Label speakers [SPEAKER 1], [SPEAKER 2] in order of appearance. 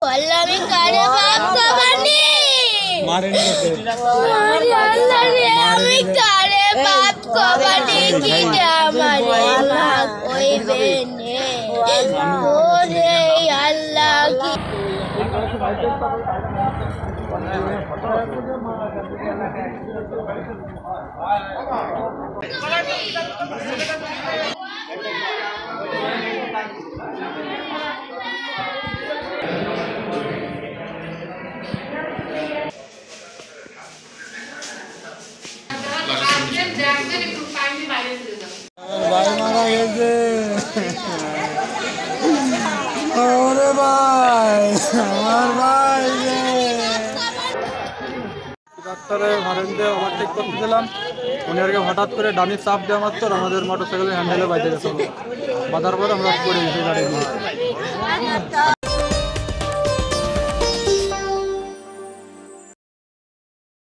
[SPEAKER 1] আমি কারে বাপ কবানি মারেনি আল্লাহ রে আমি কারে বাপ কবানি কি আমার মা কইবে নে ওরে আল্লাহ কি
[SPEAKER 2] ভাই মারা গেছে। ওরে ভাই আমার ভাই ডাক্তারে ভারেন দিয়ে ওভারটেক করতে দিলাম, উনি আর কি হঠাৎ করে ডানি চাপ দেওয়া মাত্র আমাদের মোটরসাইকেলের হ্যান্ডেলে বাইতে গেছিল, বাঁধার পরে আমরা পড়ে গেছি গাড়ি নিয়ে।